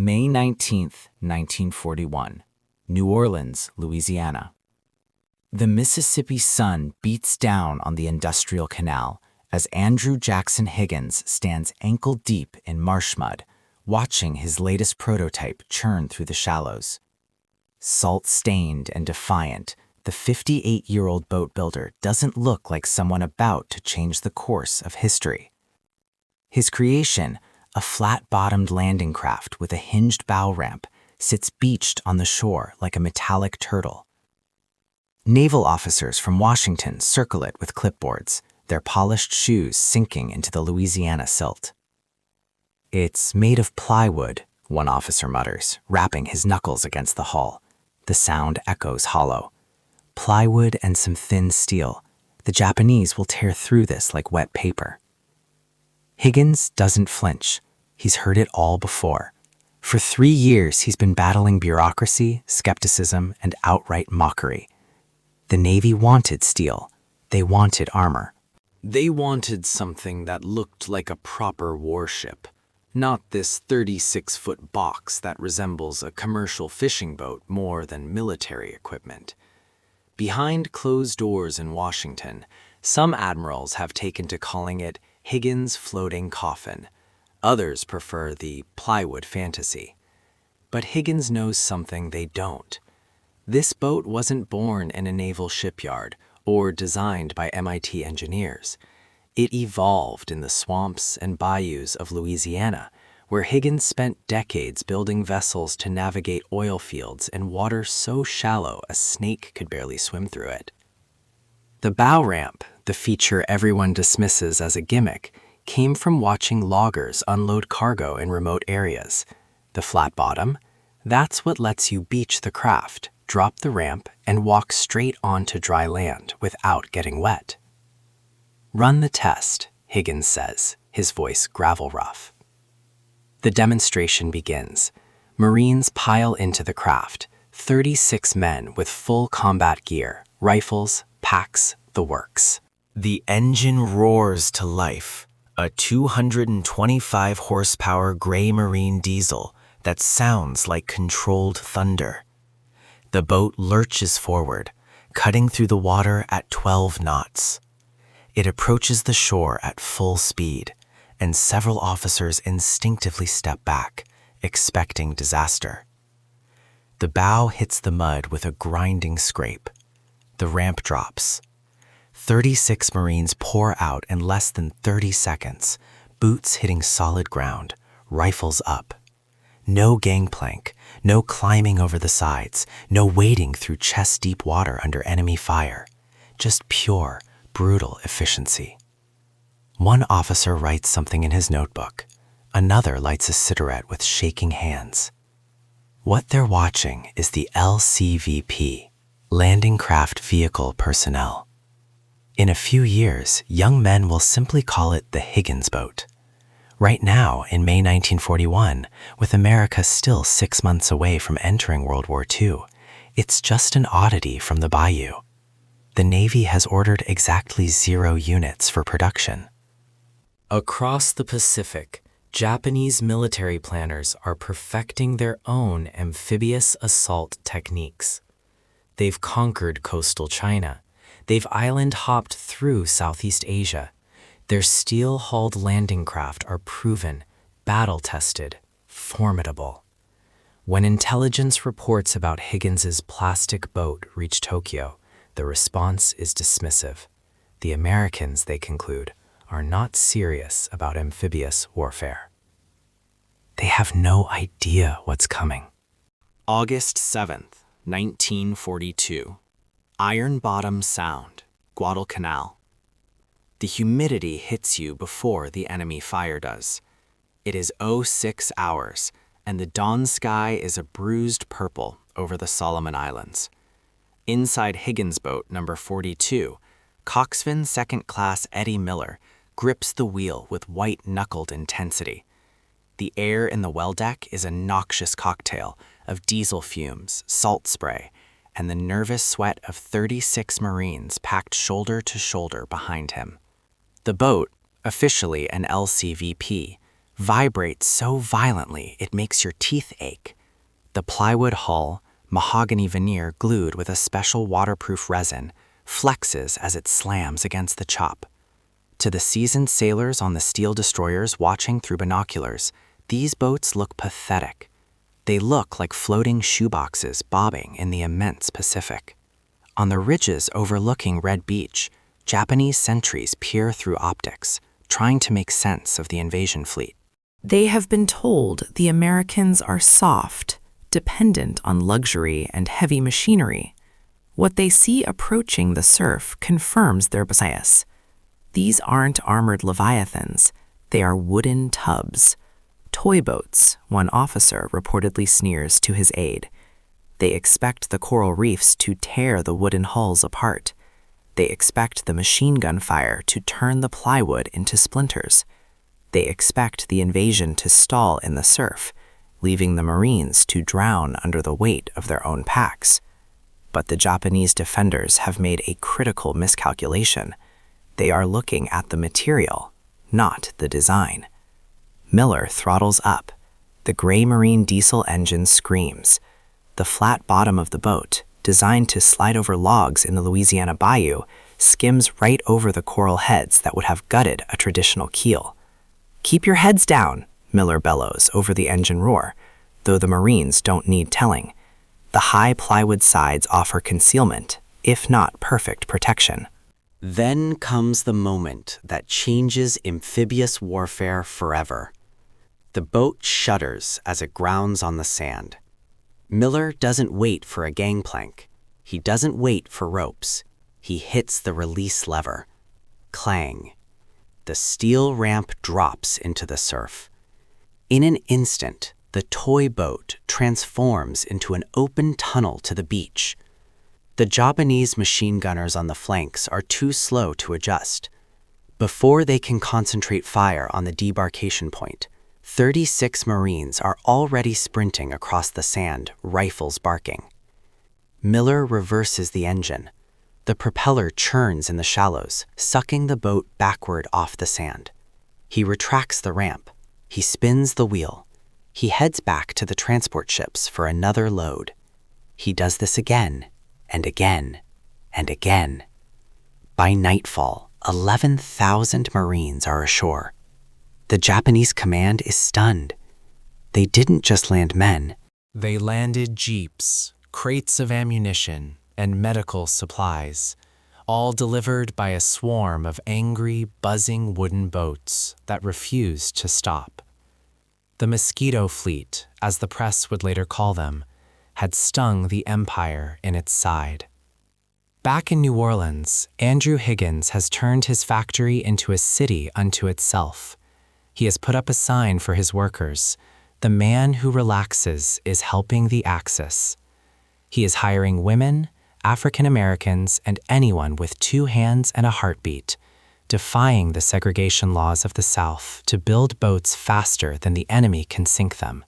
May 19, 1941, New Orleans, Louisiana. The Mississippi sun beats down on the industrial canal as Andrew Jackson Higgins stands ankle-deep in marsh mud, watching his latest prototype churn through the shallows. Salt-stained and defiant, the 58-year-old boat builder doesn't look like someone about to change the course of history. His creation, a flat-bottomed landing craft with a hinged bow ramp, sits beached on the shore like a metallic turtle. Naval officers from Washington circle it with clipboards, their polished shoes sinking into the Louisiana silt. "It's made of plywood," one officer mutters, rapping his knuckles against the hull. The sound echoes hollow. "Plywood and some thin steel. The Japanese will tear through this like wet paper." Higgins doesn't flinch. He's heard it all before. For 3 years, he's been battling bureaucracy, skepticism, and outright mockery. The Navy wanted steel. They wanted armor. They wanted something that looked like a proper warship, not this 36-foot box that resembles a commercial fishing boat more than military equipment. Behind closed doors in Washington, some admirals have taken to calling it Higgins' floating coffin. Others prefer the plywood fantasy. But Higgins knows something they don't. This boat wasn't born in a naval shipyard or designed by MIT engineers. It evolved in the swamps and bayous of Louisiana, where Higgins spent decades building vessels to navigate oil fields in water so shallow a snake could barely swim through it. The bow ramp, the feature everyone dismisses as a gimmick, came from watching loggers unload cargo in remote areas. The flat bottom, that's what lets you beach the craft, drop the ramp, and walk straight onto dry land without getting wet. "Run the test," Higgins says, his voice gravel rough. The demonstration begins. Marines pile into the craft, 36 men with full combat gear, rifles, packs, the works. The engine roars to life, a 225-horsepower gray marine diesel that sounds like controlled thunder. The boat lurches forward, cutting through the water at 12 knots. It approaches the shore at full speed, and several officers instinctively step back, expecting disaster. The bow hits the mud with a grinding scrape. The ramp drops. 36 Marines pour out in less than 30 seconds, boots hitting solid ground, rifles up. No gangplank, no climbing over the sides, no wading through chest-deep water under enemy fire. Just pure, brutal efficiency. One officer writes something in his notebook. Another lights a cigarette with shaking hands. What they're watching is the LCVP, Landing Craft Vehicle Personnel. In a few years, young men will simply call it the Higgins boat. Right now, in May 1941, with America still 6 months away from entering World War II, it's just an oddity from the bayou. The Navy has ordered exactly 0 units for production. Across the Pacific, Japanese military planners are perfecting their own amphibious assault techniques. They've conquered coastal China. They've island-hopped through Southeast Asia. Their steel-hulled landing craft are proven, battle-tested, formidable. When intelligence reports about Higgins's plastic boat reach Tokyo, the response is dismissive. The Americans, they conclude, are not serious about amphibious warfare. They have no idea what's coming. August 7th, 1942. Iron Bottom Sound, Guadalcanal. The humidity hits you before the enemy fire does. It is 06 hours, and the dawn sky is a bruised purple over the Solomon Islands. Inside Higgins' boat number 42, coxswain second class Eddie Miller grips the wheel with white-knuckled intensity. The air in the well deck is a noxious cocktail of diesel fumes, salt spray, and the nervous sweat of 36 Marines packed shoulder to shoulder behind him. The boat, officially an LCVP, vibrates so violently it makes your teeth ache. The plywood hull, mahogany veneer glued with a special waterproof resin, flexes as it slams against the chop. To the seasoned sailors on the steel destroyers watching through binoculars, these boats look pathetic. They look like floating shoeboxes bobbing in the immense Pacific. On the ridges overlooking Red Beach, Japanese sentries peer through optics, trying to make sense of the invasion fleet. They have been told the Americans are soft, dependent on luxury and heavy machinery. What they see approaching the surf confirms their bias. These aren't armored leviathans, they are wooden tubs. Toy boats, one officer reportedly sneers to his aide. They expect the coral reefs to tear the wooden hulls apart. They expect the machine gun fire to turn the plywood into splinters. They expect the invasion to stall in the surf, leaving the Marines to drown under the weight of their own packs. But the Japanese defenders have made a critical miscalculation. They are looking at the material, not the design. Miller throttles up. The gray marine diesel engine screams. The flat bottom of the boat, designed to slide over logs in the Louisiana bayou, skims right over the coral heads that would have gutted a traditional keel. "Keep your heads down," Miller bellows over the engine roar, though the Marines don't need telling. The high plywood sides offer concealment, if not perfect protection. Then comes the moment that changes amphibious warfare forever. The boat shudders as it grounds on the sand. Miller doesn't wait for a gangplank. He doesn't wait for ropes. He hits the release lever. Clang. The steel ramp drops into the surf. In an instant, the toy boat transforms into an open tunnel to the beach. The Japanese machine gunners on the flanks are too slow to adjust. Before they can concentrate fire on the debarkation point, 36 Marines are already sprinting across the sand, rifles barking. Miller reverses the engine. The propeller churns in the shallows, sucking the boat backward off the sand. He retracts the ramp. He spins the wheel. He heads back to the transport ships for another load. He does this again, and again, and again. By nightfall, 11,000 Marines are ashore. The Japanese command is stunned. They didn't just land men. They landed jeeps, crates of ammunition, and medical supplies, all delivered by a swarm of angry, buzzing wooden boats that refused to stop. The Mosquito Fleet, as the press would later call them, had stung the empire in its side. Back in New Orleans, Andrew Higgins has turned his factory into a city unto itself. He has put up a sign for his workers: "The man who relaxes is helping the Axis." He is hiring women, African Americans, and anyone with 2 hands and a heartbeat, defying the segregation laws of the South to build boats faster than the enemy can sink them.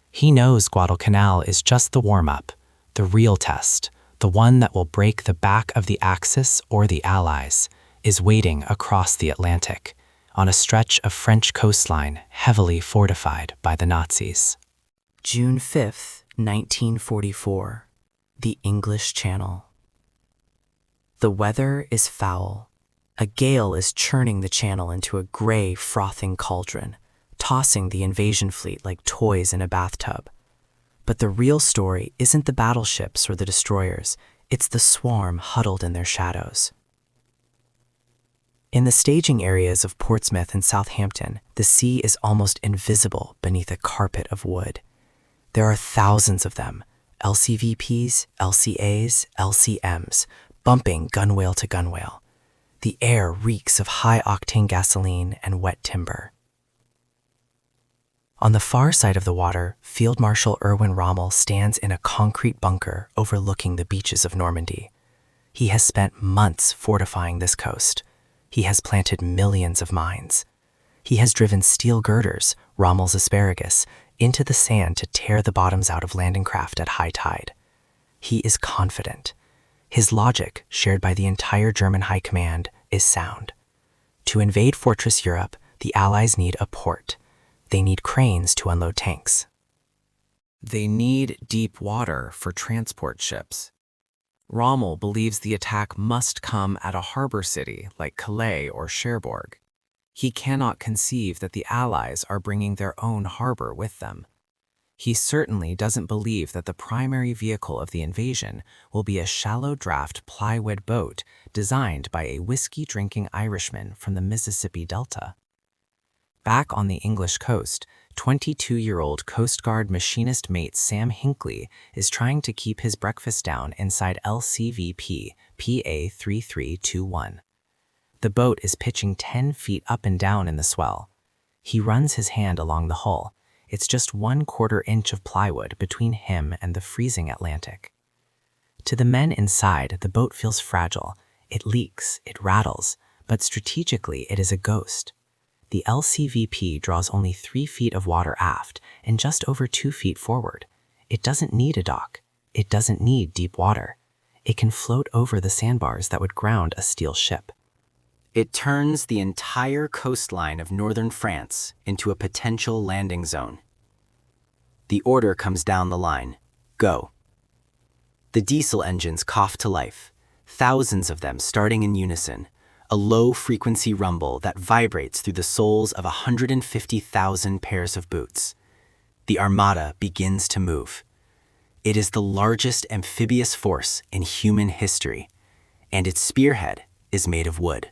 He knows Guadalcanal is just the warm-up, the real test, the one that will break the back of the Axis or the Allies, is waiting across the Atlantic, on a stretch of French coastline heavily fortified by the Nazis. June 5th, 1944. The English Channel. The weather is foul. A gale is churning the channel into a gray, frothing cauldron, tossing the invasion fleet like toys in a bathtub. But the real story isn't the battleships or the destroyers, it's the swarm huddled in their shadows. In the staging areas of Portsmouth and Southampton, the sea is almost invisible beneath a carpet of wood. There are thousands of them, LCVPs, LCAs, LCMs, bumping gunwale to gunwale. The air reeks of high-octane gasoline and wet timber. On the far side of the water, Field Marshal Erwin Rommel stands in a concrete bunker overlooking the beaches of Normandy. He has spent months fortifying this coast. He has planted millions of mines. He has driven steel girders, Rommel's asparagus, into the sand to tear the bottoms out of landing craft at high tide. He is confident. His logic, shared by the entire German High Command, is sound. To invade Fortress Europe, the Allies need a port. They need cranes to unload tanks. They need deep water for transport ships. Rommel believes the attack must come at a harbor city like Calais or Cherbourg. He cannot conceive that the Allies are bringing their own harbor with them. He certainly doesn't believe that the primary vehicle of the invasion will be a shallow-draft plywood boat designed by a whiskey-drinking Irishman from the Mississippi Delta. Back on the English coast, 22-year-old Coast Guard machinist mate Sam Hinckley is trying to keep his breakfast down inside LCVP PA3321. The boat is pitching 10 feet up and down in the swell. He runs his hand along the hull. It's just 1/4 inch of plywood between him and the freezing Atlantic. To the men inside, the boat feels fragile. It leaks, it rattles, but strategically it is a ghost. The LCVP draws only 3 feet of water aft and just over 2 feet forward. It doesn't need a dock. It doesn't need deep water. It can float over the sandbars that would ground a steel ship. It turns the entire coastline of northern France into a potential landing zone. The order comes down the line. Go. The diesel engines cough to life, thousands of them starting in unison, a low-frequency rumble that vibrates through the soles of 150,000 pairs of boots. The armada begins to move. It is the largest amphibious force in human history, and its spearhead is made of wood.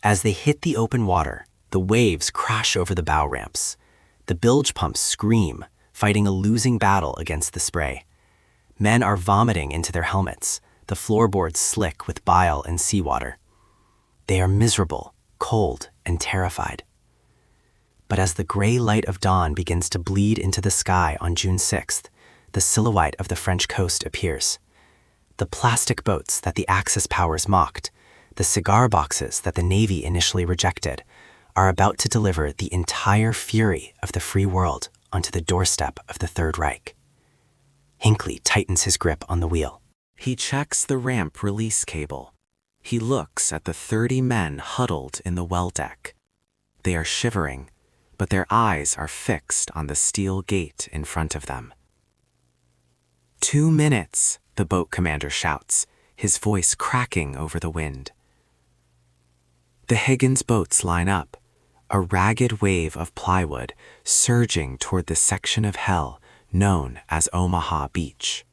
As they hit the open water, the waves crash over the bow ramps. The bilge pumps scream, fighting a losing battle against the spray. Men are vomiting into their helmets, the floorboards slick with bile and seawater. They are miserable, cold, and terrified. But as the gray light of dawn begins to bleed into the sky on June 6th, the silhouette of the French coast appears. The plastic boats that the Axis powers mocked, the cigar boxes that the Navy initially rejected, are about to deliver the entire fury of the free world onto the doorstep of the Third Reich. Hinckley tightens his grip on the wheel. He checks the ramp release cable. He looks at the 30 men huddled in the well deck. They are shivering, but their eyes are fixed on the steel gate in front of them. 2 minutes, the boat commander shouts, his voice cracking over the wind. The Higgins boats line up, a ragged wave of plywood surging toward the section of hell known as Omaha Beach.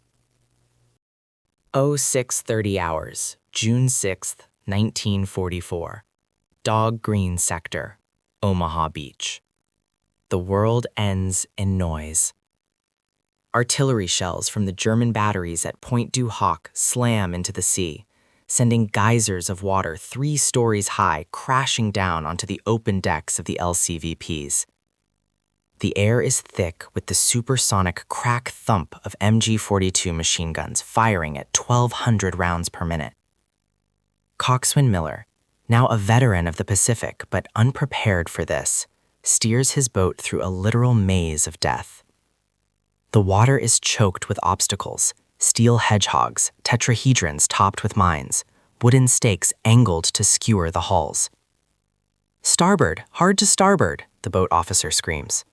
0630 hours, June 6th, 1944. Dog Green Sector, Omaha Beach. The world ends in noise. Artillery shells from the German batteries at Point du Hoc slam into the sea, sending geysers of water 3 stories high crashing down onto the open decks of the LCVPs. The air is thick with the supersonic crack thump of MG-42 machine guns firing at 1,200 rounds per minute. Coxswain Miller, now a veteran of the Pacific but unprepared for this, steers his boat through a literal maze of death. The water is choked with obstacles, steel hedgehogs, tetrahedrons topped with mines, wooden stakes angled to skewer the hulls. "Starboard, hard to starboard," the boat officer screams.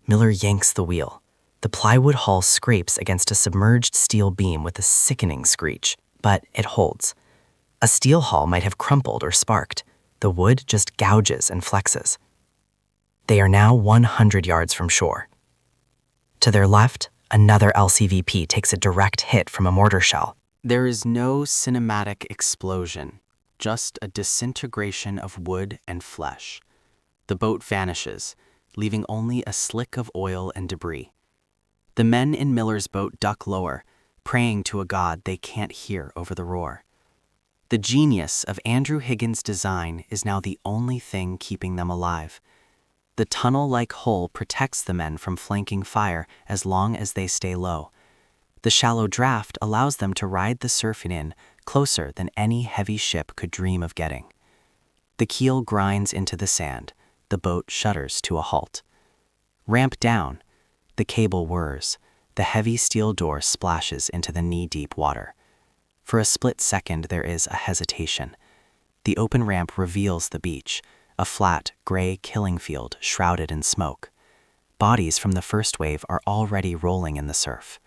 Miller yanks the wheel. The plywood hull scrapes against a submerged steel beam with a sickening screech, but it holds. A steel hull might have crumpled or sparked. The wood just gouges and flexes. They are now 100 yards from shore. To their left, another LCVP takes a direct hit from a mortar shell. There is no cinematic explosion, just a disintegration of wood and flesh. The boat vanishes, leaving only a slick of oil and debris. The men in Miller's boat duck lower, praying to a god they can't hear over the roar. The genius of Andrew Higgins' design is now the only thing keeping them alive. The tunnel-like hull protects the men from flanking fire as long as they stay low. The shallow draft allows them to ride the surf in closer than any heavy ship could dream of getting. The keel grinds into the sand. The boat shudders to a halt. Ramp down. The cable whirs. The heavy steel door splashes into the knee-deep water. For a split second, there is a hesitation. The open ramp reveals the beach, a flat, gray killing field shrouded in smoke. Bodies from the first wave are already rolling in the surf.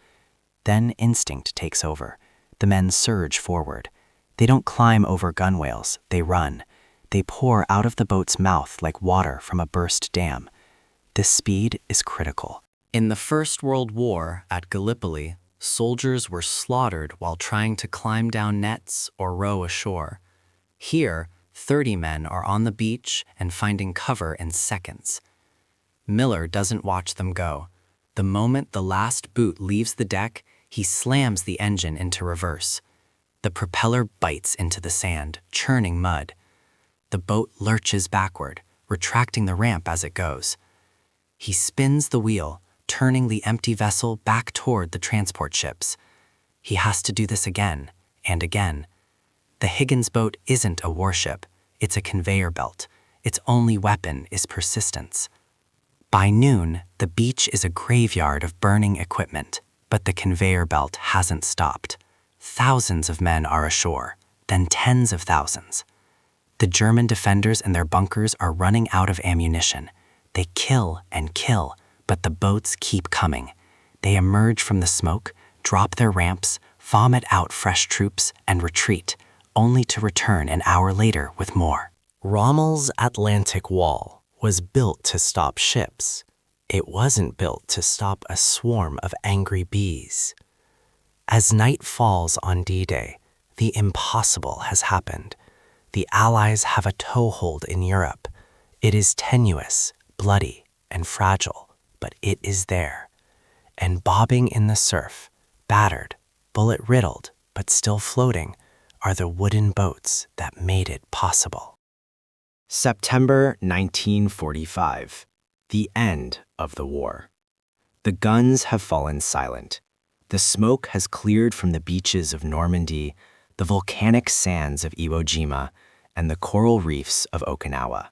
Then instinct takes over. The men surge forward. They don't climb over gunwales, they run. They pour out of the boat's mouth like water from a burst dam. This speed is critical. In the First World War at Gallipoli, soldiers were slaughtered while trying to climb down nets or row ashore. Here, 30 men are on the beach and finding cover in seconds. Miller doesn't watch them go. The moment the last boot leaves the deck, he slams the engine into reverse. The propeller bites into the sand, churning mud. The boat lurches backward, retracting the ramp as it goes. He spins the wheel, turning the empty vessel back toward the transport ships. He has to do this again and again. The Higgins boat isn't a warship, it's a conveyor belt. Its only weapon is persistence. By noon, the beach is a graveyard of burning equipment, but the conveyor belt hasn't stopped. Thousands of men are ashore, then tens of thousands. The German defenders in their bunkers are running out of ammunition. They kill and kill, but the boats keep coming. They emerge from the smoke, drop their ramps, vomit out fresh troops, and retreat, only to return an hour later with more. Rommel's Atlantic Wall was built to stop ships. It wasn't built to stop a swarm of angry bees. As night falls on D-Day, the impossible has happened. The Allies have a toehold in Europe. It is tenuous, bloody, and fragile, but it is there. And bobbing in the surf, battered, bullet-riddled, but still floating, are the wooden boats that made it possible. September 1945, the end of the war. The guns have fallen silent. The smoke has cleared from the beaches of Normandy, the volcanic sands of Iwo Jima, and the coral reefs of Okinawa.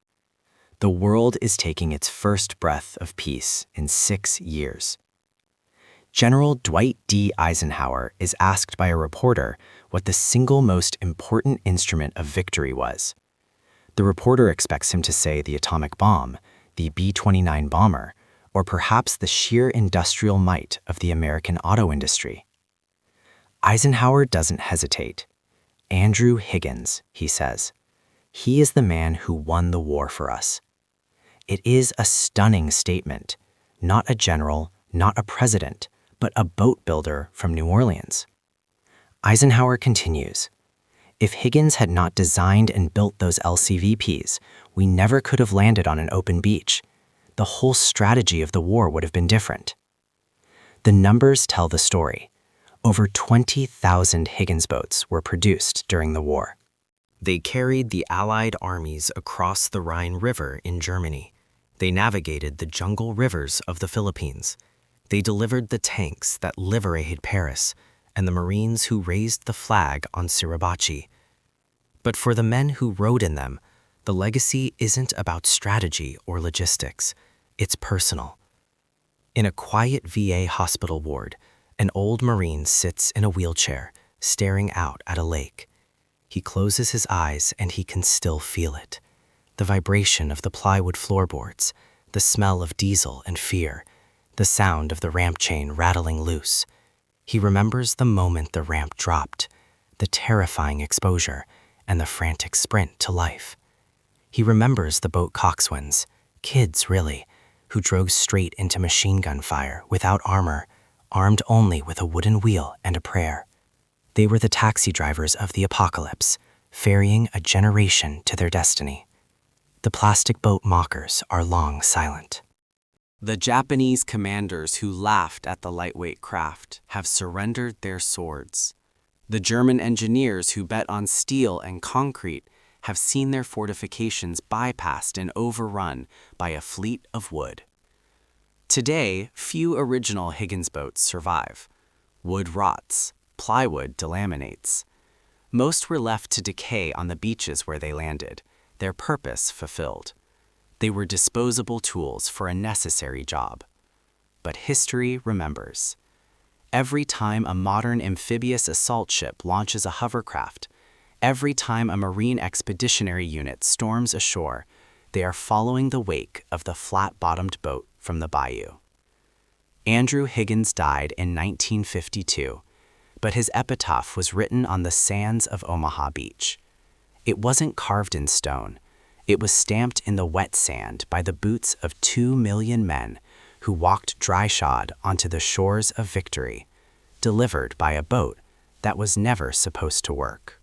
The world is taking its first breath of peace in 6 years. General Dwight D. Eisenhower is asked by a reporter what the single most important instrument of victory was. The reporter expects him to say the atomic bomb, the B-29 bomber, or perhaps the sheer industrial might of the American auto industry. Eisenhower doesn't hesitate. Andrew Higgins, he says. He is the man who won the war for us. It is a stunning statement. Not a general, not a president, but a boat builder from New Orleans. Eisenhower continues, if Higgins had not designed and built those LCVPs, we never could have landed on an open beach. The whole strategy of the war would have been different. The numbers tell the story. Over 20,000 Higgins boats were produced during the war. They carried the Allied armies across the Rhine River in Germany. They navigated the jungle rivers of the Philippines. They delivered the tanks that liberated Paris and the Marines who raised the flag on Suribachi. But for the men who rode in them, the legacy isn't about strategy or logistics. It's personal. In a quiet VA hospital ward, an old Marine sits in a wheelchair, staring out at a lake. He closes his eyes and he can still feel it. The vibration of the plywood floorboards, the smell of diesel and fear, the sound of the ramp chain rattling loose. He remembers the moment the ramp dropped, the terrifying exposure, and the frantic sprint to life. He remembers the boat coxswains, kids really, who drove straight into machine gun fire without armor, armed only with a wooden wheel and a prayer. They were the taxi drivers of the apocalypse, ferrying a generation to their destiny. The plastic boat mockers are long silent. The Japanese commanders who laughed at the lightweight craft have surrendered their swords. The German engineers who bet on steel and concrete have seen their fortifications bypassed and overrun by a fleet of wood. Today, few original Higgins boats survive. Wood rots, plywood delaminates. Most were left to decay on the beaches where they landed, their purpose fulfilled. They were disposable tools for a necessary job. But history remembers. Every time a modern amphibious assault ship launches a hovercraft, every time a Marine expeditionary unit storms ashore, They are following the wake of the flat-bottomed boat from the bayou. Andrew Higgins died in 1952, but his epitaph was written on the sands of Omaha Beach. It wasn't carved in stone. It was stamped in the wet sand by the boots of 2 million men who walked dry-shod onto the shores of victory, delivered by a boat that was never supposed to work.